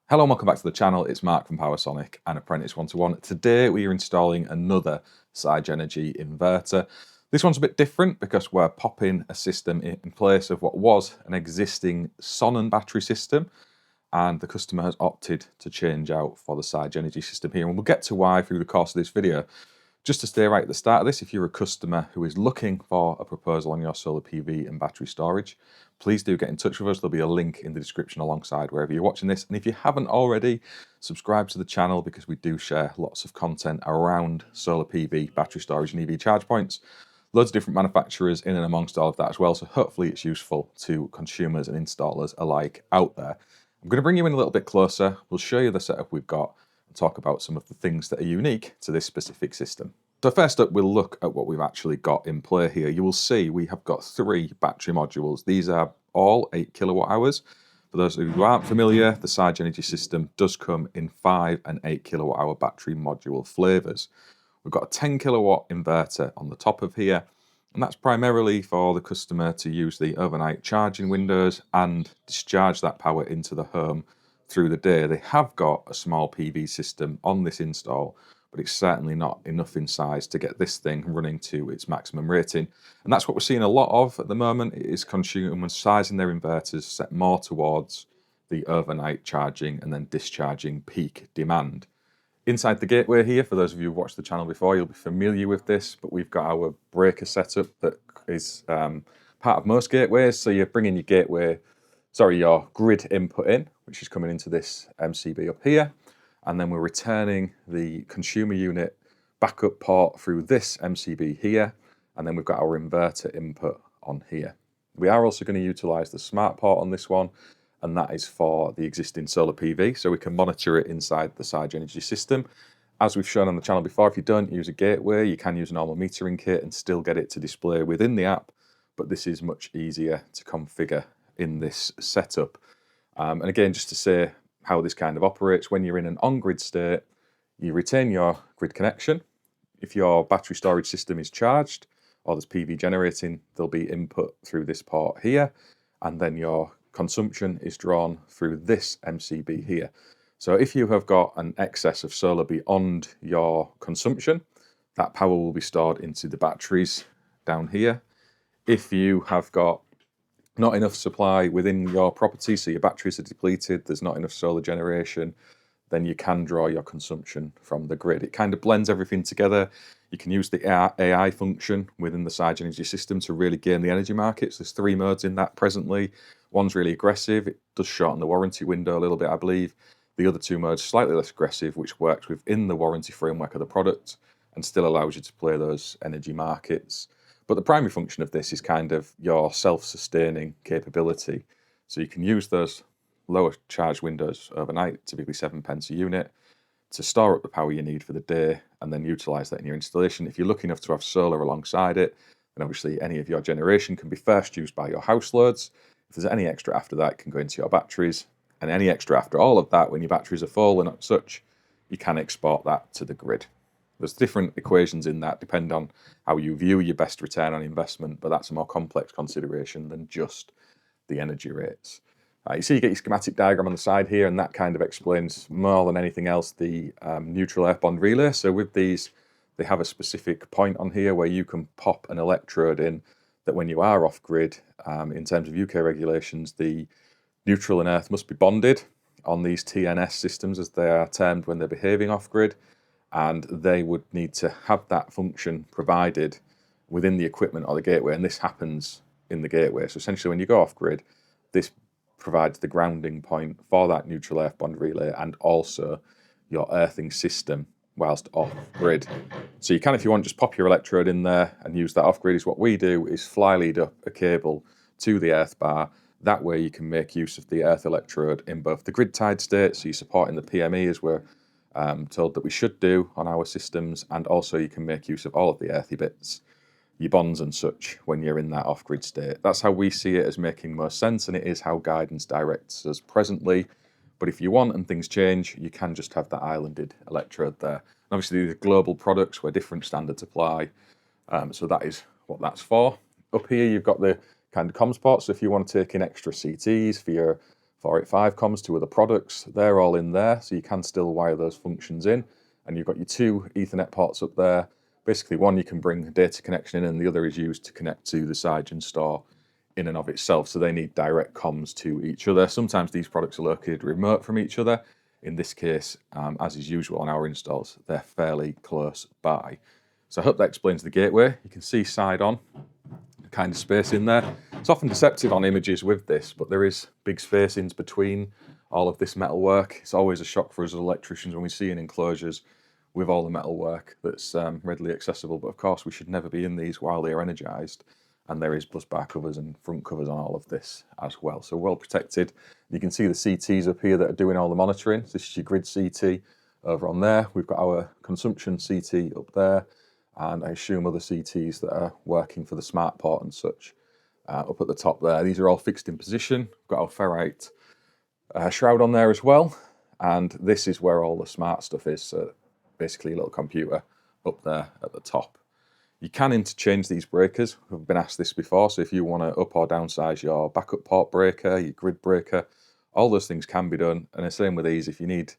Hello and welcome back to the channel. It's Mark from PowerSonic and Apprentice 121. Today we are installing another Sigenergy inverter. This one's a bit different because we're popping a system in place of what was an existing Sonnen battery system, and the customer has opted to change out for the Sigenergy system here, and we'll get to why through the course of this video. Just to stay right at the start of this, if you're a customer who is looking for a proposal on your solar PV and battery storage, please do get in touch with us. There'll be a link in the description alongside wherever you're watching this. And if you haven't already, subscribe to the channel because we do share lots of content around solar PV, battery storage and EV charge points. Loads of different manufacturers in and amongst all of that as well. So hopefully it's useful to consumers and installers alike out there. I'm going to bring you in a little bit closer. We'll show you the setup we've got and talk about some of the things that are unique to this specific system. So first up, we'll look at what we've actually got in play here. You will see we have got 3 battery modules. These are all 8 kilowatt hours. For those who aren't familiar, the Sigenergy system does come in 5 and 8 kilowatt hour battery module flavors. We've got a 10 kilowatt inverter on the top of here, and that's primarily for the customer to use the overnight charging windows and discharge that power into the home through the day. They have got a small PV system on this install, but it's certainly not enough in size to get this thing running to its maximum rating. And that's what we're seeing a lot of at the moment, is consumers sizing their inverters set more towards the overnight charging and then discharging peak demand. Inside the gateway here, for those of you who've watched the channel before, you'll be familiar with this, but we've got our breaker setup that is part of most gateways. So you're bringing your grid input in, which is coming into this MCB up here. And then we're returning the consumer unit backup port through this MCB here. And then we've got our inverter input on here. We are also going to utilize the smart port on this one, and that is for the existing solar PV, so we can monitor it inside the Sigenergy system. As we've shown on the channel before, if you don't use a gateway, you can use a normal metering kit and still get it to display within the app, but this is much easier to configure in this setup. And again, just to say how this kind of operates, when you're in an on-grid state, you retain your grid connection. If your battery storage system is charged or there's PV generating, there'll be input through this port here, and then your consumption is drawn through this MCB here. So if you have got an excess of solar beyond your consumption, that power will be stored into the batteries down here. If you have got not enough supply within your property, so your batteries are depleted, there's not enough solar generation, then you can draw your consumption from the grid. It kind of blends everything together. You can use the AI function within the Sigenergy system to really gain the energy markets. There's 3 modes in that presently. One's really aggressive. It does shorten the warranty window a little bit, I believe. The other 2 modes slightly less aggressive, which works within the warranty framework of the product and still allows you to play those energy markets. But the primary function of this is kind of your self-sustaining capability. So you can use those lower charge windows overnight, typically 7 pence a unit, to store up the power you need for the day and then utilize that in your installation. If you're lucky enough to have solar alongside it, then obviously any of your generation can be first used by your house loads. If there's any extra after that, it can go into your batteries, and any extra after all of that, when your batteries are full and such, you can export that to the grid. There's different equations in that, depend on how you view your best return on investment, but that's a more complex consideration than just the energy rates. You see you get your schematic diagram on the side here, and that kind of explains more than anything else the neutral earth bond relay. So with these, they have a specific point on here where you can pop an electrode in that when you are off grid, in terms of UK regulations, the neutral and earth must be bonded on these TNS systems, as they are termed when they're behaving off grid, and they would need to have that function provided within the equipment or the gateway, and this happens in the gateway. So essentially when you go off grid, this provides the grounding point for that neutral earth bond relay and also your earthing system whilst off grid. So you can, if you want, just pop your electrode in there and use that off grid. Is what we do is fly lead up a cable to the earth bar. That way you can make use of the earth electrode in both the grid tied state, so you're supporting the PME as we're told that we should do on our systems, and also you can make use of all of the earthy bits, your bonds and such, when you're in that off-grid state. That's how we see it as making most sense, and it is how guidance directs us presently. But if you want and things change, you can just have that islanded electrode there. And obviously these are global products where different standards apply, so that is what that's for. Up here you've got the kind of comms port, so if you want to take in extra CTs for your 485 comms to other products. They're all in there, so you can still wire those functions in. And you've got your 2 Ethernet ports up there. Basically, one you can bring a data connection in, and the other is used to connect to the Sigen store in and of itself. So they need direct comms to each other. Sometimes these products are located remote from each other. In this case, as is usual on our installs, they're fairly close by. So I hope that explains the gateway. You can see side on, the kind of space in there. It's often deceptive on images with this, but there is big spacings between all of this metal work. It's always a shock for us as electricians when we see in enclosures with all the metal work that's readily accessible. But of course, we should never be in these while they are energized. And there is bus bar covers and front covers on all of this as well. So well protected. You can see the CTs up here that are doing all the monitoring. This is your grid CT over on there. We've got our consumption CT up there, and I assume other CTs that are working for the smart port and such up at the top there. These are all fixed in position. We've got our ferrite shroud on there as well. And this is where all the smart stuff is. So basically a little computer up there at the top. You can interchange these breakers. We've been asked this before, so if you want to up or downsize your backup port breaker, your grid breaker, all those things can be done. And the same with these, if you need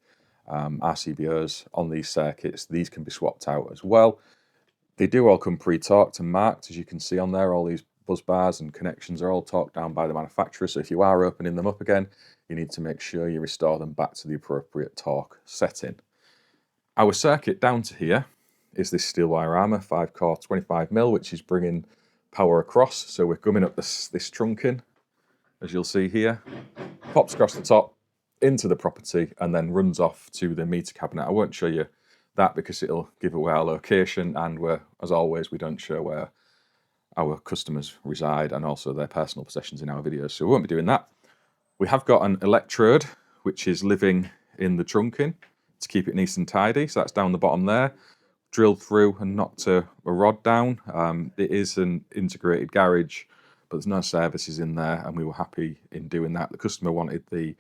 RCBOs on these circuits, these can be swapped out as well. They do all come pre-torqued and marked, as you can see on there. All these bus bars and connections are all torqued down by the manufacturer, so if you are opening them up again, you need to make sure you restore them back to the appropriate torque setting. Our circuit down to here is this steel wire armour, 5-core 25mm, which is bringing power across. So we're gumming up this trunking, as you'll see here, pops across the top into the property and then runs off to the meter cabinet. I won't show you that because it'll give away our location, and as always, we don't show where our customers reside and also their personal possessions in our videos, so we won't be doing that. We have got an electrode which is living in the trunking to keep it nice and tidy, so that's down the bottom there. Drilled through and knocked a rod down. It is an integrated garage, but there's no services in there, and we were happy in doing that. The customer wanted the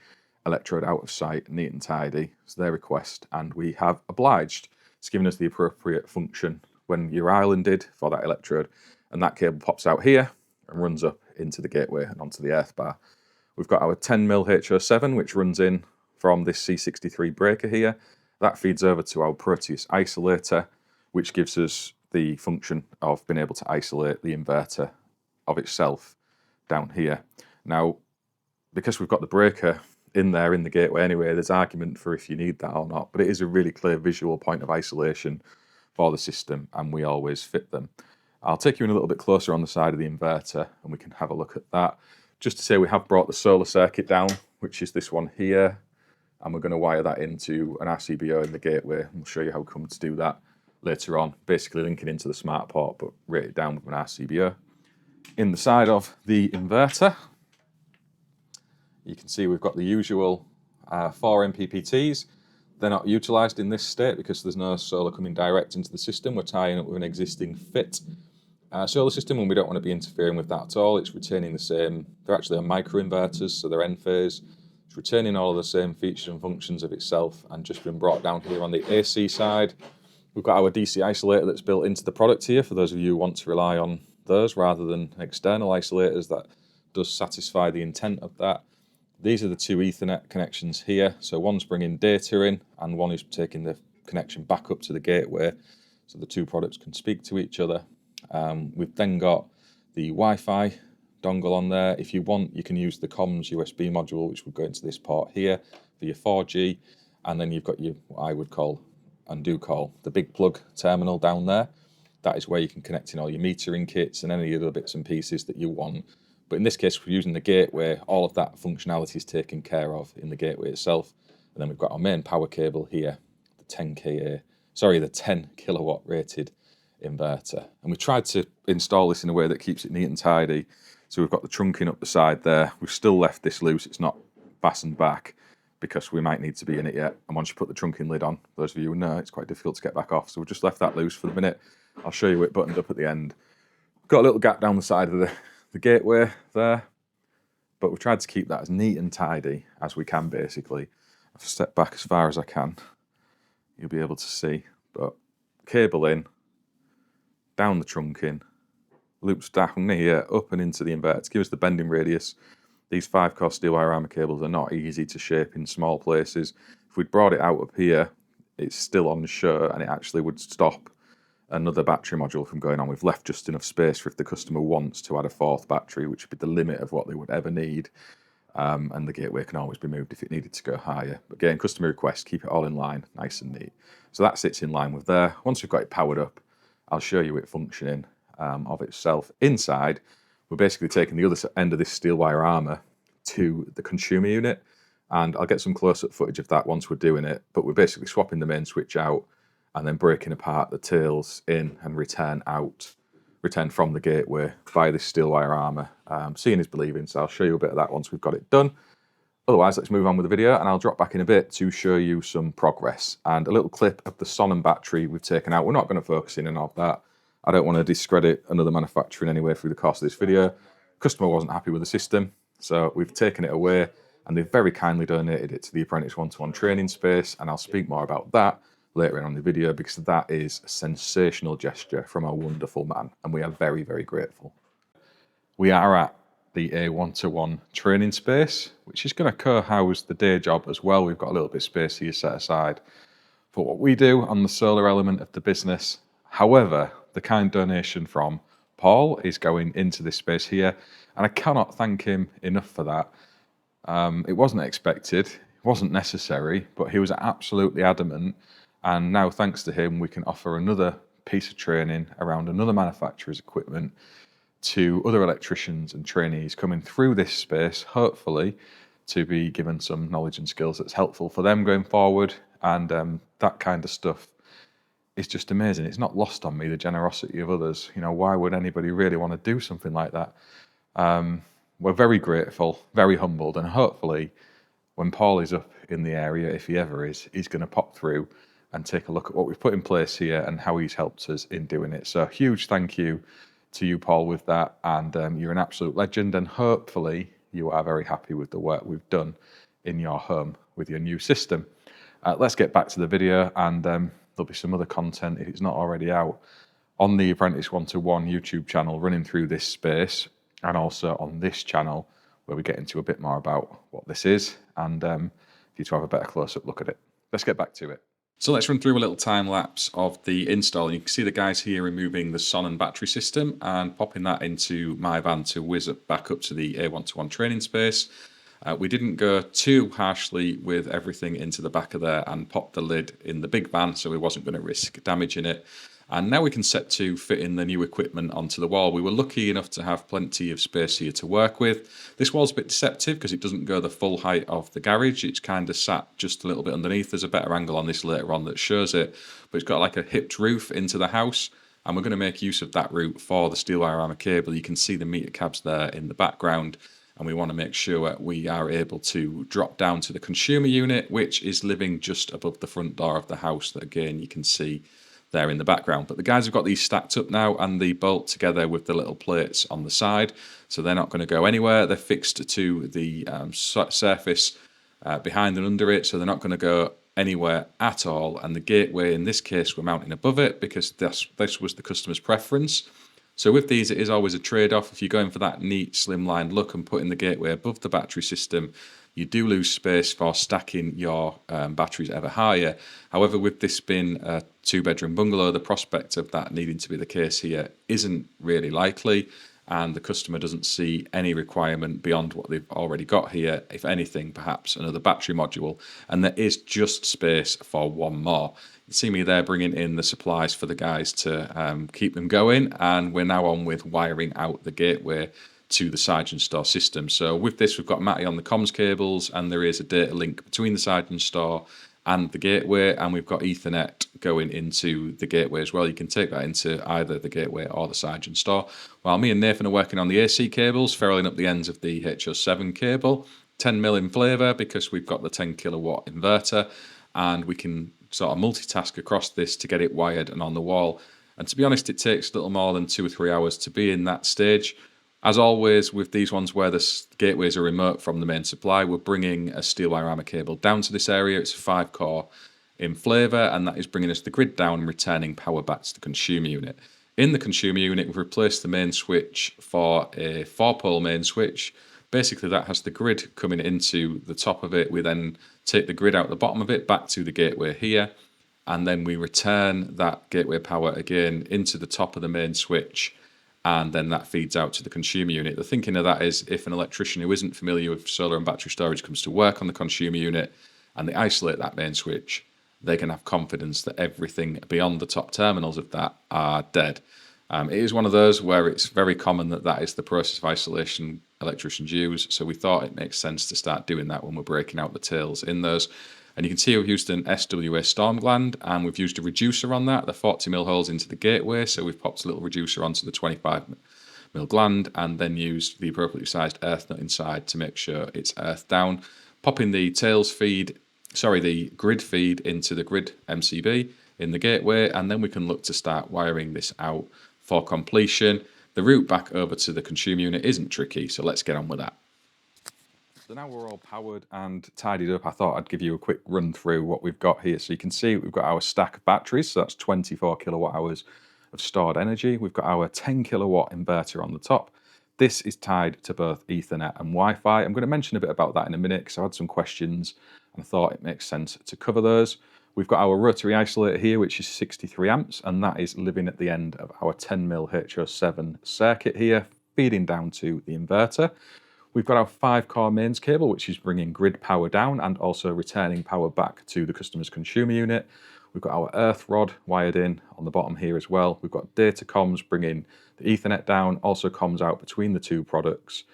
electrode out of sight, neat and tidy. It's their request, and we have obliged. It's given us the appropriate function when you're islanded for that electrode, and that cable pops out here and runs up into the gateway and onto the earth bar. We've got our 10mm HO7, which runs in from this C63 breaker here. That feeds over to our Proteus isolator, which gives us the function of being able to isolate the inverter of itself down here. Now, because we've got the breaker in there in the gateway anyway, there's argument for if you need that or not, but it is a really clear visual point of isolation for the system, and we always fit them. I'll take you in a little bit closer on the side of the inverter and we can have a look at that. Just to say, we have brought the solar circuit down, which is this one here, and we're going to wire that into an RCBO in the gateway. We'll show you how we come to do that later on, basically linking into the smart port but rated down with an RCBO. In the side of the inverter, you can see we've got the usual 4 MPPTs. They're not utilised in this state because there's no solar coming direct into the system. We're tying up with an existing fit solar system, and we don't want to be interfering with that at all. It's retaining the same, they're actually microinverters, so they're Enphase. It's retaining all of the same features and functions of itself, and just been brought down here on the AC side. We've got our DC isolator that's built into the product here, for those of you who want to rely on those rather than external isolators. That does satisfy the intent of that. These are the 2 Ethernet connections here. So one's bringing data in and one is taking the connection back up to the gateway, so the 2 products can speak to each other. We've then got the Wi-Fi dongle on there. If you want, you can use the comms USB module, which would go into this port here for your 4G. And then you've got your, what I would call and do call, the big plug terminal down there. That is where you can connect in all your metering kits and any other bits and pieces that you want. But in this case, we're using the gateway. All of that functionality is taken care of in the gateway itself. And then we've got our main power cable here, the 10 kilowatt rated inverter. And we tried to install this in a way that keeps it neat and tidy. So we've got the trunking up the side there. We've still left this loose. It's not fastened back because we might need to be in it yet. And once you put the trunking lid on, those of you who know, it's quite difficult to get back off. So we've just left that loose for the minute. I'll show you it buttoned up at the end. Got a little gap down the side of the gateway there, but we've tried to keep that as neat and tidy as we can, basically. I've stepped back as far as I can. You'll be able to see, but cable in, down the trunking, loops down here, up and into the inverter to give us the bending radius These 5-core steel wire armor cables are not easy to shape in small places. If we'd brought it out up here, it's still on show and it actually would stop another battery module from going on. We've left just enough space for if the customer wants to add a 4th battery, which would be the limit of what they would ever need. And the gateway can always be moved if it needed to go higher. But again, customer request, keep it all in line, nice and neat. So that sits in line with there. Once we've got it powered up, I'll show you it functioning of itself. Inside, we're basically taking the other end of this steel wire armor to the consumer unit, and I'll get some close-up footage of that once we're doing it, but we're basically swapping the main switch out and then breaking apart the tails in and return from the gateway via this steel wire armor. Seeing is believing, so I'll show you a bit of that once we've got it done. Otherwise, let's move on with the video, and I'll drop back in a bit to show you some progress and a little clip of the Sonnen battery we've taken out. We're not going to focus in on that. I don't want to discredit another manufacturer in any way through the course of this video. Customer wasn't happy with the system, so we've taken it away, and they've very kindly donated it to the Apprentice One-to-One training space, and I'll speak more about that later on the video, because that is a sensational gesture from a wonderful man, and we are very, very grateful. We are at the A1-to-1 training space, which is going to co-house the day job as well. We've got a little bit of space here set aside for what we do on the solar element of the business. However, the kind donation from Paul is going into this space here, and I cannot thank him enough for that. It wasn't expected, it wasn't necessary, but he was absolutely adamant, and now thanks to him we can offer another piece of training around another manufacturer's equipment to other electricians and trainees coming through this space, hopefully to be given some knowledge and skills that's helpful for them going forward. And that kind of stuff is just amazing. It's not lost on me, the generosity of others. You know, why would anybody really want to do something like that? We're very grateful, very humbled, and hopefully when Paul is up in the area, if he ever is, he's going to pop through and take a look at what we've put in place here and how he's helped us in doing it. So huge thank you to you, Paul, with that, and you're an absolute legend, and hopefully you are very happy with the work we've done in your home with your new system. Let's get back to the video, and there'll be some other content, if it's not already out, on the Apprentice One-to-One YouTube channel running through this space, and also on this channel where we get into a bit more about what this is, and for you to have a better close-up look at it. Let's get back to it. So let's run through a little time lapse of the install. You can see the guys here removing the Sonnen battery system and popping that into my van to whiz back up to the A1-to-1 training space. We didn't go too harshly with everything into the back of there and pop the lid in the big van, so we wasn't going to risk damaging it. And now we can set to fitting the new equipment onto the wall. We were lucky enough to have plenty of space here to work with. This wall's a bit deceptive because it doesn't go the full height of the garage. It's kind of sat just a little bit underneath. There's a better angle on this later on that shows it. But it's got like a hipped roof into the house, and we're going to make use of that route for the steel wire armor cable. You can see the meter cabs there in the background, and we want to make sure we are able to drop down to the consumer unit, which is living just above the front door of the house that, again, you can see there in the background. But the guys have got these stacked up now, and the bolt together with the little plates on the side, so they're not going to go anywhere. They're fixed to the surface behind and under it, so they're not going to go anywhere at all. And the gateway in this case we're mounting above it because this was the customer's preference. So with these, it is always a trade-off. If you're going for that neat slimline look and putting the gateway above the battery system, you do lose space for stacking your batteries ever higher. However, with this being a 2-bedroom bungalow, the prospect of that needing to be the case here isn't really likely, and the customer doesn't see any requirement beyond what they've already got here. If anything, perhaps another battery module, and there is just space for one more. You see me there bringing in the supplies for the guys to keep them going, and we're now on with wiring out the gateway to the Sigenergy store system. So with this, we've got Matty on the comms cables, and there is a data link between the Sigenergy store and the gateway, and we've got Ethernet going into the gateway as well. You can take that into either the gateway or the Sigenergy store. While me and Nathan are working on the AC cables, ferruling up the ends of the HO7 cable, 10mm in flavour because we've got the 10 kilowatt inverter, and we can sort of multitask across this to get it wired and on the wall. And to be honest, it takes a little more than 2 or 3 hours to be in that stage. As always, with these ones where the gateways are remote from the main supply, we're bringing a steel wire armor cable down to this area. It's a 5-core in flavour, and that is bringing us the grid down and returning power back to the consumer unit. In the consumer unit, we've replaced the main switch for a 4-pole main switch. Basically, that has the grid coming into the top of it. We then take the grid out the bottom of it back to the gateway here, and then we return that gateway power again into the top of the main switch, and then that feeds out to the consumer unit. The thinking of that is if an electrician who isn't familiar with solar and battery storage comes to work on the consumer unit and they isolate that main switch, they can have confidence that everything beyond the top terminals of that are dead. It is one of those where it's very common that is the process of isolation electricians use, so we thought it makes sense to start doing that when we're breaking out the tails in those. And you can see we've used an SWA storm gland, and we've used a reducer on that, the 40mm holes into the gateway, so we've popped a little reducer onto the 25mm gland, and then used the appropriately sized earth nut inside to make sure it's earthed down. Popping the the grid feed into the grid MCB in the gateway, and then we can look to start wiring this out for completion. The route back over to the consumer unit isn't tricky, so let's get on with that. So now we're all powered and tidied up, I thought I'd give you a quick run through what we've got here. So you can see we've got our stack of batteries, so that's 24 kilowatt hours of stored energy. We've got our 10 kilowatt inverter on the top. This is tied to both Ethernet and Wi-Fi. I'm going to mention a bit about that in a minute because I had some questions and I thought it makes sense to cover those. We've got our rotary isolator here, which is 63 amps, and that is living at the end of our 10mm HO7 circuit here, feeding down to the inverter. We've got our 5-core mains cable, which is bringing grid power down and also returning power back to the customer's consumer unit. We've got our earth rod wired in on the bottom here as well. We've got data comms bringing the Ethernet down, also comms out between the two products.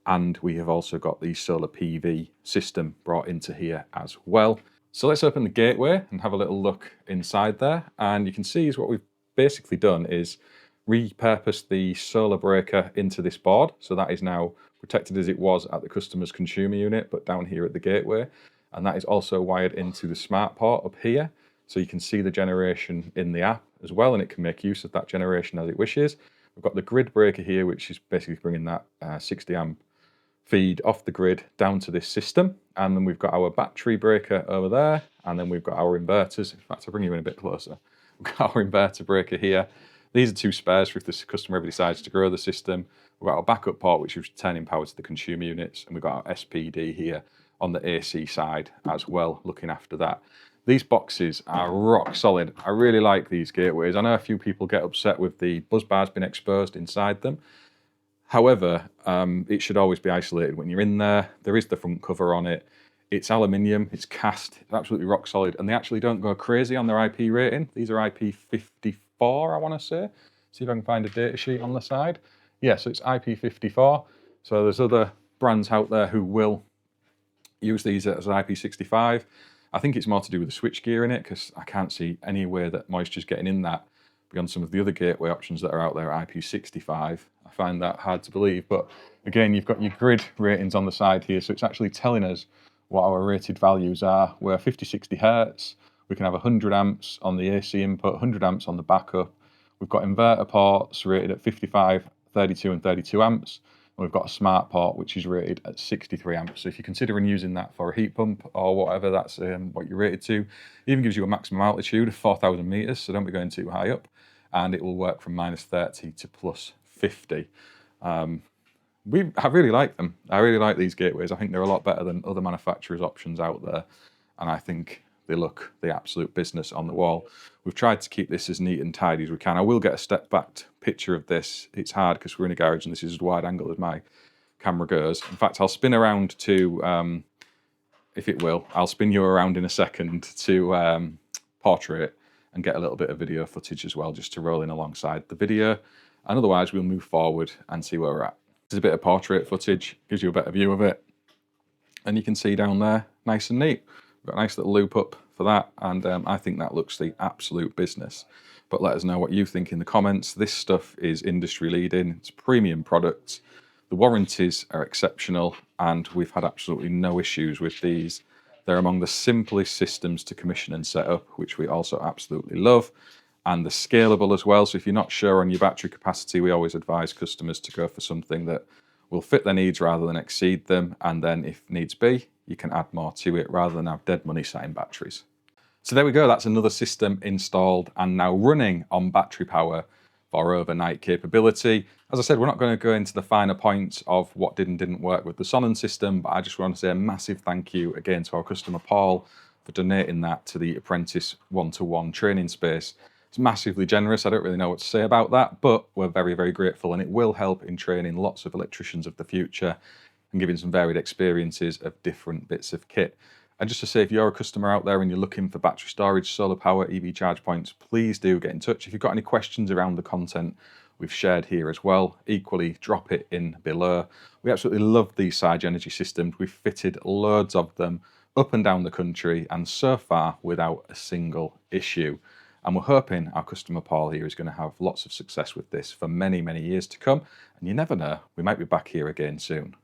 And we have also got the solar PV system brought into here as well. So let's open the gateway and have a little look inside there. And you can see is what we've basically done is repurposed the solar breaker into this board. So that is now protected as it was at the customer's consumer unit, but down here at the gateway. And that is also wired into the smart port up here. So you can see the generation in the app as well, and it can make use of that generation as it wishes. We've got the grid breaker here, which is basically bringing that 60 amp feed off the grid down to this system. And then we've got our battery breaker over there. And then we've got our inverters. In fact, I'll bring you in a bit closer. We've got our inverter breaker here. These are two spares for if the customer ever decides to grow the system. We've got our backup port, which is returning power to the consumer units. And we've got our SPD here on the AC side as well, looking after that. These boxes are rock solid. I really like these gateways. I know a few people get upset with the buzz bars being exposed inside them. However, it should always be isolated when you're in there. There is the front cover on it. It's aluminium, it's cast, it's absolutely rock solid, and they actually don't go crazy on their IP rating. These are IP54, I want to say. See if I can find a data sheet on the side. Yeah, so it's IP54. So there's other brands out there who will use these as an IP65. I think it's more to do with the switchgear in it, because I can't see any way that moisture's getting in that beyond some of the other gateway options that are out there at IP65. I find that hard to believe, but again, you've got your grid ratings on the side here, so it's actually telling us what our rated values are. We're 50, 60 hertz. We can have 100 amps on the AC input, 100 amps on the backup. We've got inverter ports rated at 55, 32 and 32 amps. And we've got a smart port, which is rated at 63 amps. So if you're considering using that for a heat pump or whatever, that's what you're rated to. It even gives you a maximum altitude of 4,000 meters, so don't be going too high up. And it will work from -30 to +50. I really like them. I really like these gateways. I think they're a lot better than other manufacturers' options out there. And I think they look the absolute business on the wall. We've tried to keep this as neat and tidy as we can. I will get a step back picture of this. It's hard because we're in a garage and this is as wide angle as my camera goes. In fact, I'll spin around to, if it will, I'll spin you around in a second to portrait and get a little bit of video footage as well, just to roll in alongside the video. And otherwise, we'll move forward and see where we're at. This is a bit of portrait footage, gives you a better view of it. And you can see down there, nice and neat. We've got a nice little loop up for that, and I think that looks the absolute business. But let us know what you think in the comments. This stuff is industry leading, it's premium products. The warranties are exceptional, and we've had absolutely no issues with these. They're among the simplest systems to commission and set up, which we also absolutely love. And they're scalable as well. So if you're not sure on your battery capacity, we always advise customers to go for something that will fit their needs rather than exceed them. And then if needs be, you can add more to it rather than have dead money sat in batteries. So there we go. That's another system installed and now running on battery power for overnight capability. As I said, we're not going to go into the finer points of what did and didn't work with the Sonnen system, but I just want to say a massive thank you again to our customer Paul for donating that to the apprentice one-to-one training space. It's massively generous. I don't really know what to say about that, but we're very, very grateful, and it will help in training lots of electricians of the future and giving some varied experiences of different bits of kit. And just to say, if you're a customer out there and you're looking for battery storage, solar power, EV charge points, please do get in touch. If you've got any questions around the content we've shared here as well, equally drop it in below. We absolutely love these Sigenergy systems. We've fitted loads of them up and down the country, and so far without a single issue. And we're hoping our customer Paul here is going to have lots of success with this for many, many years to come. And you never know, we might be back here again soon.